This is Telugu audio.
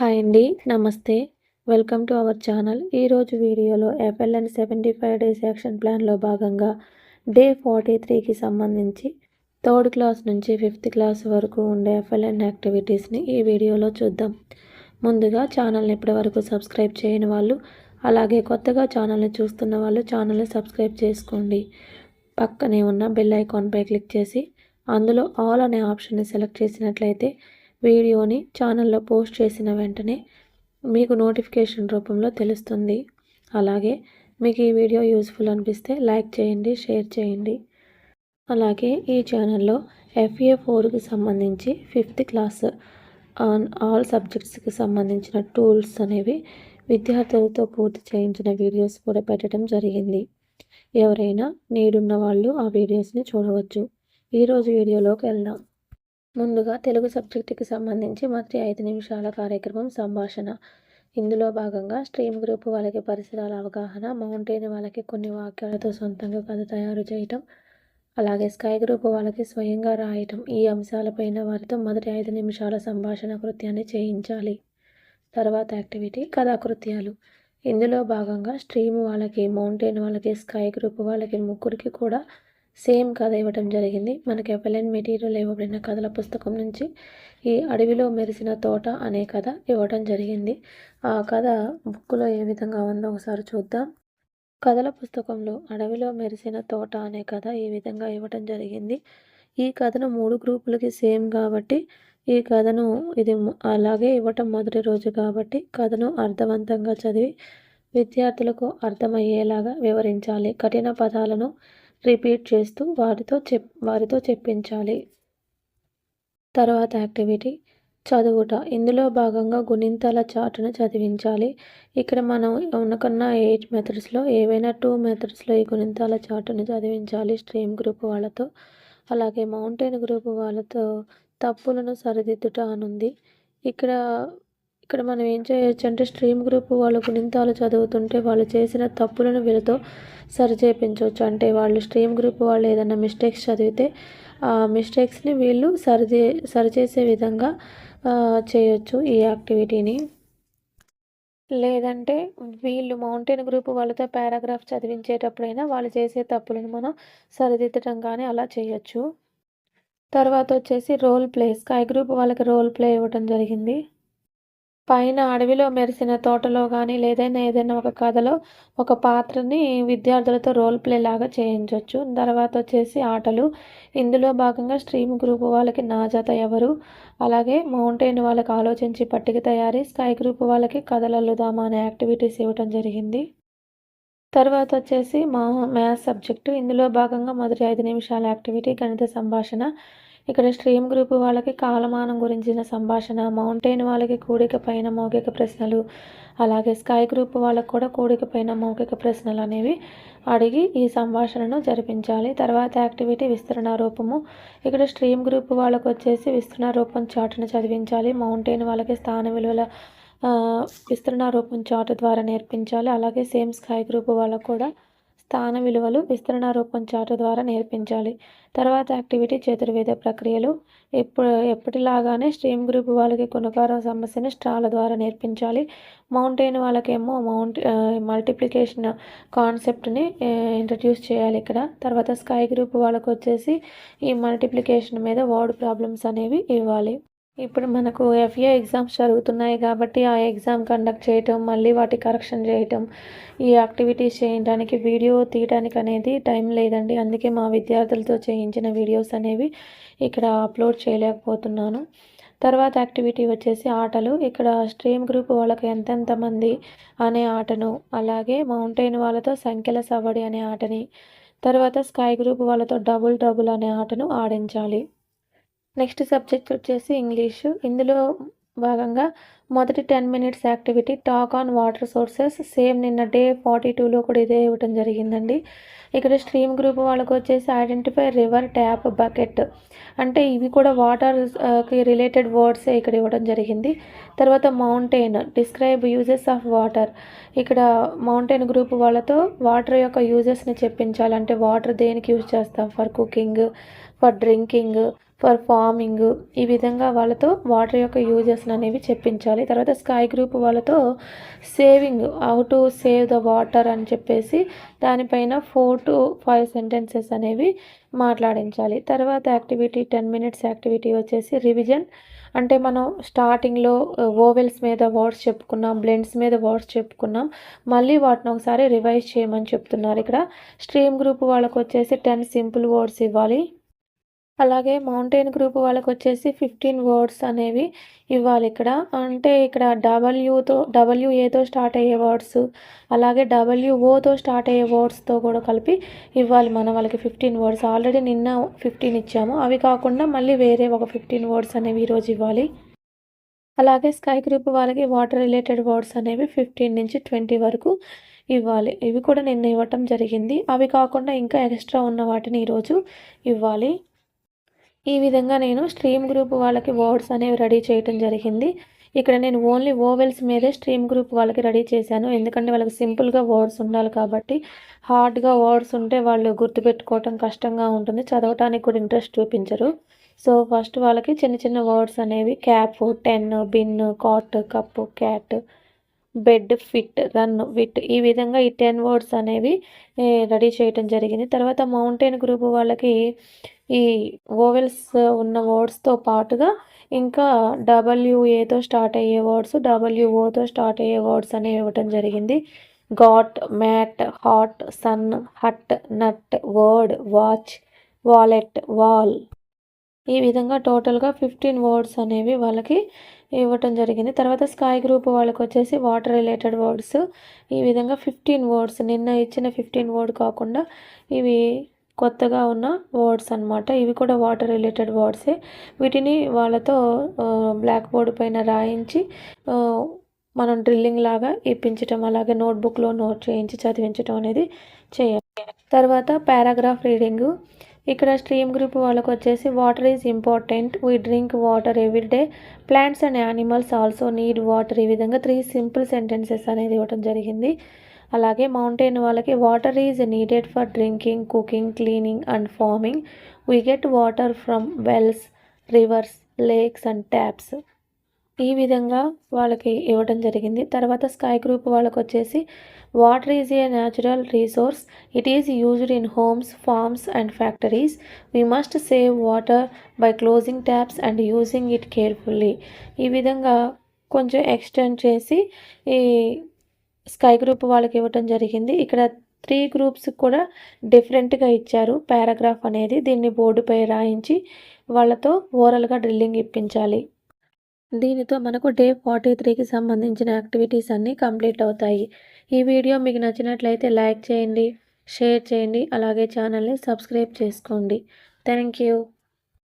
హాయ్ అండి, నమస్తే. Welcome to our channel. ఈరోజు వీడియోలో FLN 75 డేస్ యాక్షన్ ప్లాన్లో భాగంగా డే 43కి సంబంధించి 3rd క్లాస్ నుంచి 5th క్లాస్ వరకు ఉండే FLN యాక్టివిటీస్ని ఈ వీడియోలో చూద్దాం. ముందుగా ఛానల్ని ఇప్పటివరకు సబ్స్క్రైబ్ చేయని వాళ్ళు, అలాగే కొత్తగా ఛానల్ని చూస్తున్న వాళ్ళు ఛానల్ని సబ్స్క్రైబ్ చేసుకోండి. పక్కనే ఉన్న బెల్ ఐకాన్పై క్లిక్ చేసి అందులో ఆల్ అనే ఆప్షన్ని సెలెక్ట్ చేసినట్లయితే వీడియోని ఛానల్లో పోస్ట్ చేసిన వెంటనే మీకు నోటిఫికేషన్ రూపంలో తెలుస్తుంది. అలాగే మీకు ఈ వీడియో యూస్ఫుల్ అనిపిస్తే లైక్ చేయండి, షేర్ చేయండి. అలాగే ఈ ఛానల్లో FA4కి సంబంధించి 5th క్లాస్ ఆల్ సబ్జెక్ట్స్కి సంబంధించిన టూల్స్ అనేవి విద్యార్థులతో పూర్తి చేయించిన వీడియోస్ కూడా పెట్టడం జరిగింది. ఎవరైనా నీడున్న వాళ్ళు ఆ వీడియోస్ని చూడవచ్చు. ఈరోజు వీడియోలోకి వెళ్దాం. ముందుగా తెలుగు సబ్జెక్టుకి సంబంధించి మొదటి 5 నిమిషాల కార్యక్రమం సంభాషణ. ఇందులో భాగంగా స్ట్రీమ్ గ్రూప్ వాళ్ళకి పరిసరాల అవగాహన, మౌంటైన్ వాళ్ళకి కొన్ని వాక్యాలతో సొంతంగా కథ తయారు చేయటం, అలాగే స్కై గ్రూప్ వాళ్ళకి స్వయంగా రాయటం, ఈ అంశాలపైన వారితో మొదటి 5 నిమిషాల సంభాషణ కృత్యాన్ని చేయించాలి. తర్వాత యాక్టివిటీ కథాకృత్యాలు. ఇందులో భాగంగా స్ట్రీమ్ వాళ్ళకి, మౌంటైన్ వాళ్ళకి, స్కై గ్రూప్ వాళ్ళకి ముగ్గురికి కూడా సేమ్ కథ ఇవ్వడం జరిగింది. మనకి FLN మెటీరియల్ ఇవ్వబడిన కథల పుస్తకం నుంచి ఈ అడవిలో మెరిసిన తోట అనే కథ ఇవ్వడం జరిగింది. ఆ కథ బుక్లో ఏ విధంగా ఉందో ఒకసారి చూద్దాం. కథల పుస్తకంలో అడవిలో మెరిసిన తోట అనే కథ ఈ విధంగా ఇవ్వడం జరిగింది. ఈ కథను 3 గ్రూపులకి సేమ్ కాబట్టి ఈ కథను ఇది అలాగే ఇవ్వటం మొదటి రోజు కాబట్టి కథను అర్థవంతంగా చదివి విద్యార్థులకు అర్థమయ్యేలాగా వివరించాలి. కఠిన పదాలను రిపీట్ చేస్తూ వారితో చెప్పించాలి. తర్వాత యాక్టివిటీ చదువుట. ఇందులో భాగంగా గుణింతాల చార్టును చదివించాలి. ఇక్కడ మనం ఉన్నకన్నా 8 మెథడ్స్లో ఏవైనా 2 మెథడ్స్లో ఈ గుణింతాల చార్టును చదివించాలి స్ట్రీమ్ గ్రూప్ వాళ్ళతో. అలాగే మౌంటైన్ గ్రూప్ వాళ్ళతో తప్పులను సరిదిద్దుట అనుంది. ఇక్కడ మనం ఏం చేయొచ్చు అంటే స్ట్రీమ్ గ్రూప్ వాళ్ళు గుణింతాలు చదువుతుంటే వాళ్ళు చేసిన తప్పులను వీళ్ళతో సరిచేపించవచ్చు. అంటే వాళ్ళు స్ట్రీమ్ గ్రూప్ వాళ్ళు ఏదైనా మిస్టేక్స్ చదివితే ఆ మిస్టేక్స్ని వీళ్ళు సరిచేసే విధంగా చేయొచ్చు ఈ యాక్టివిటీని. లేదంటే వీళ్ళు మౌంటైన్ గ్రూప్ వాళ్ళతో పారాగ్రాఫ్ చదివించేటప్పుడైనా వాళ్ళు చేసే తప్పులను మనం సరిదిద్దటం కానీ అలా చేయొచ్చు. తర్వాత వచ్చేసి రోల్ ప్లే. స్కై గ్రూప్ వాళ్ళకి రోల్ ప్లే ఇవ్వటం జరిగింది. పైన అడవిలో మెరిసిన తోటలో కానీ ఏదైనా ఒక కథలో ఒక పాత్రని విద్యార్థులతో రోల్ ప్లే లాగా చేయించవచ్చు. తర్వాత వచ్చేసి ఆటలు. ఇందులో భాగంగా స్ట్రీమ్ గ్రూప్ వాళ్ళకి నా జత ఎవరు, అలాగే మౌంటైన్ వాళ్ళకి ఆలోచించి పట్టిక తయారీ, స్కై గ్రూప్ వాళ్ళకి కథలు అల్లుదామా అనే యాక్టివిటీస్ ఇవ్వటం జరిగింది. తర్వాత వచ్చేసి మ్యాథ్స్ సబ్జెక్టు. ఇందులో భాగంగా మొదటి 5 నిమిషాల యాక్టివిటీ గణిత సంభాషణ. ఇక్కడ స్ట్రీమ్ గ్రూప్ వాళ్ళకి కాలమానం గురించిన సంభాషణ, మౌంటైన్ వాళ్ళకి కూడిక పైన మౌఖిక ప్రశ్నలు, అలాగే స్కై గ్రూప్ వాళ్ళకు కూడా కూడిక పైన మౌఖిక ప్రశ్నలు అనేవి అడిగి ఈ సంభాషణను జరిపించాలి. తర్వాత యాక్టివిటీ విస్తరణ రూపము. ఇక్కడ స్ట్రీమ్ గ్రూప్ వాళ్ళకు వచ్చేసి విస్తరణ రూపం చార్టును చదివించాలి. మౌంటైన్ వాళ్ళకి స్థాన విలువల విస్తరణ రూపం చార్ట్ ద్వారా నేర్పించాలి. అలాగే సేమ్ స్కై గ్రూప్ వాళ్ళకు కూడా స్థాన విలువలు విస్తరణ రూపం చార్ట్ ద్వారా నేర్పించాలి. తర్వాత యాక్టివిటీ చతుర్వేద ప్రక్రియలు. ఎప్పటిలాగానే స్ట్రీమ్ గ్రూప్ వాళ్ళకి గుణకారం సమస్యని స్ట్రాల ద్వారా నేర్పించాలి. మౌంటైన్ వాళ్ళకేమో మల్టిప్లికేషన్ కాన్సెప్ట్ని ఇంట్రడ్యూస్ చేయాలి ఇక్కడ. తర్వాత స్కై గ్రూప్ వాళ్ళకు వచ్చేసి ఈ మల్టిప్లికేషన్ మీద వర్డ్ ప్రాబ్లమ్స్ అనేవి ఇవ్వాలి. ఇప్పుడు మనకు FA ఎగ్జామ్స్ జరుగుతున్నాయి కాబట్టి ఆ ఎగ్జామ్ కండక్ట్ చేయటం, మళ్ళీ వాటి కరెక్షన్ చేయటం, ఈ యాక్టివిటీస్ చేయడానికి వీడియో తీయడానికి అనేది టైం లేదండి. అందుకే మా విద్యార్థులతో చేయించిన వీడియోస్ అనేవి ఇక్కడ అప్లోడ్ చేయలేకపోతున్నాను. తర్వాత యాక్టివిటీ వచ్చేసి ఆటలు. ఇక్కడ స్ట్రీమ్ గ్రూప్ వాళ్ళకి ఎంతెంతమంది అనే ఆటను, అలాగే మౌంటైన్ వాళ్ళతో సంఖ్యల సవడి అనే ఆటని, తర్వాత స్కై గ్రూప్ వాళ్ళతో డబుల్ అనే ఆటను ఆడించాలి. నెక్స్ట్ సబ్జెక్ట్ వచ్చేసి ఇంగ్లీషు. ఇందులో భాగంగా మొదటి 10 minutes activity talk on water sources. Same నిన్న డే 42లో కూడా ఇదే ఇవ్వటం జరిగిందండి. ఇక్కడ స్ట్రీమ్ గ్రూప్ వాళ్ళకు వచ్చేసి ఐడెంటిఫై రివర్, ట్యాప్, బకెట్, అంటే ఇవి కూడా వాటర్కి రిలేటెడ్ వర్డ్సే ఇక్కడ ఇవ్వడం జరిగింది. తర్వాత mountain, describe uses of water. ఇక్కడ మౌంటైన్ గ్రూప్ వాళ్ళతో వాటర్ యొక్క యూజెస్ని చెప్పించాలి. అంటే వాటర్ దేనికి యూజ్ చేస్తాం, for cooking, for drinking, for farming, ఈ విధంగా వాళ్ళతో వాటర్ యొక్క యూజెస్ అనేవి చెప్పించాలి. తర్వాత స్కై గ్రూప్ వాళ్ళతో saving, how to save the water అని చెప్పేసి దానిపైన 4 to 5 సెంటెన్సెస్ అనేవి మాట్లాడించాలి. తర్వాత యాక్టివిటీ 10 minutes యాక్టివిటీ వచ్చేసి రివిజన్. అంటే మనం స్టార్టింగ్లో ఓవెల్స్ మీద వర్డ్స్ చెప్పుకున్నాం, బ్లెండ్స్ మీద వర్డ్స్ చెప్పుకున్నాం, మళ్ళీ వాటిని ఒకసారి రివైజ్ చేయమని చెప్తున్నారు. ఇక్కడ స్ట్రీమ్ గ్రూప్ వాళ్ళకు వచ్చేసి 10 సింపుల్ వర్డ్స్ ఇవ్వాలి. అలాగే మౌంటైన్ గ్రూప్ వాళ్ళకి వచ్చేసి 15 వర్డ్స్ అనేవి ఇవ్వాలి. అంటే ఇక్కడ WAతో స్టార్ట్ అయ్యే వర్డ్స్, అలాగే WOతో స్టార్ట్ అయ్యే వర్డ్స్తో కూడా కలిపి ఇవ్వాలి మనం వాళ్ళకి 15 వర్డ్స్. ఆల్రెడీ నిన్న 15 ఇచ్చాము, అవి కాకుండా మళ్ళీ వేరే ఒక 15 వర్డ్స్ అనేవి ఈరోజు ఇవ్వాలి. అలాగే స్కై గ్రూప్ వాళ్ళకి వాటర్ రిలేటెడ్ వర్డ్స్ అనేవి 15 నుంచి 20 వరకు ఇవ్వాలి. ఇవి కూడా నిన్న ఇవ్వటం జరిగింది. అవి కాకుండా ఇంకా ఎక్స్ట్రా ఉన్న వాటిని ఈరోజు ఇవ్వాలి. ఈ విధంగా నేను స్ట్రీమ్ గ్రూప్ వాళ్ళకి వర్డ్స్ అనేవి రెడీ చేయటం జరిగింది. ఇక్కడ నేను ఓన్లీ ఓవెల్స్ మీదే స్ట్రీమ్ గ్రూప్ వాళ్ళకి రెడీ చేశాను. ఎందుకంటే వాళ్ళకి సింపుల్గా వర్డ్స్ ఉండాలి కాబట్టి. హార్డ్గా వర్డ్స్ ఉంటే వాళ్ళు గుర్తుపెట్టుకోవటం కష్టంగా ఉంటుంది, చదవటానికి కూడా ఇంట్రెస్ట్ చూపించరు. సో ఫస్ట్ వాళ్ళకి చిన్న చిన్న వర్డ్స్ అనేవి cap, 10, bin, cot, cup, cat, bed, fit, run, wit, ఈ విధంగా ఈ 10 వర్డ్స్ అనేవి రెడీ చేయటం జరిగింది. తర్వాత మౌంటైన్ గ్రూప్ వాళ్ళకి ఈ ఓవెల్స్ ఉన్న వర్డ్స్తో పాటుగా ఇంకా WAతో స్టార్ట్ అయ్యే వర్డ్స్, WOతో స్టార్ట్ అయ్యే వర్డ్స్ అనేవి ఇవ్వటం జరిగింది. Got, mat, hot, sun, hut, nut, word, watch, wallet, wall, ఈ విధంగా టోటల్గా 15 వర్డ్స్ అనేవి వాళ్ళకి ఇవ్వటం జరిగింది. తర్వాత స్కై గ్రూప్ వాళ్ళకి వచ్చేసి వాటర్ రిలేటెడ్ వర్డ్స్, ఈ విధంగా 15 వర్డ్స్, నిన్న ఇచ్చిన 15 వర్డ్ కాకుండా ఇవి కొత్తగా ఉన్న వర్డ్స్ అన్నమాట. ఇవి కూడా వాటర్ రిలేటెడ్ వర్డ్సే. వీటిని వాళ్ళతో బ్లాక్ బోర్డు పైన రాయించి మనం డ్రిల్లింగ్ లాగా ఇప్పించటం, అలాగే నోట్బుక్లో నోట్ చేయించి చదివించటం అనేది చేయాలి. తర్వాత పారాగ్రాఫ్ రీడింగు. ఇక్కడ స్ట్రీమ్ గ్రూప్ వాళ్ళకు వచ్చేసి water is important, we drink water every day, plants and animals also need water, ఈ విధంగా 3 సింపుల్ సెంటెన్సెస్ అనేది ఇవ్వడం జరిగింది. అలాగే మౌంటైన్ వాళ్ళకి water is needed for drinking, cooking, cleaning and farming, we get water from wells, rivers, lakes and taps, ఈ విధంగా వాళ్ళకి ఇవ్వడం జరిగింది. తర్వాత స్కై గ్రూప్ వాళ్ళకు వచ్చేసి water is a natural resource, it is used in homes, farms and factories, we must save water by closing taps and using it carefully, ఈ విధంగా కొంచెం ఎక్స్టెండ్ చేసి ఈ స్కై గ్రూప్ వాళ్ళకి ఇవ్వటం జరిగింది. ఇక్కడ 3 గ్రూప్స్ కూడా డిఫరెంట్గా ఇచ్చారు పారాగ్రాఫ్ అనేది. దీన్ని బోర్డుపై రాయించి వాళ్ళతో ఓరల్గా డ్రిల్లింగ్ ఇప్పించాలి. దీనితో మనకు డే 43కి సంబంధించిన యాక్టివిటీస్ అన్నీ కంప్లీట్ అవుతాయి. ఈ వీడియో మీకు నచ్చినట్లయితే లైక్ చేయండి, షేర్ చేయండి, అలాగే ఛానల్ని సబ్స్క్రైబ్ చేసుకోండి. Thank you.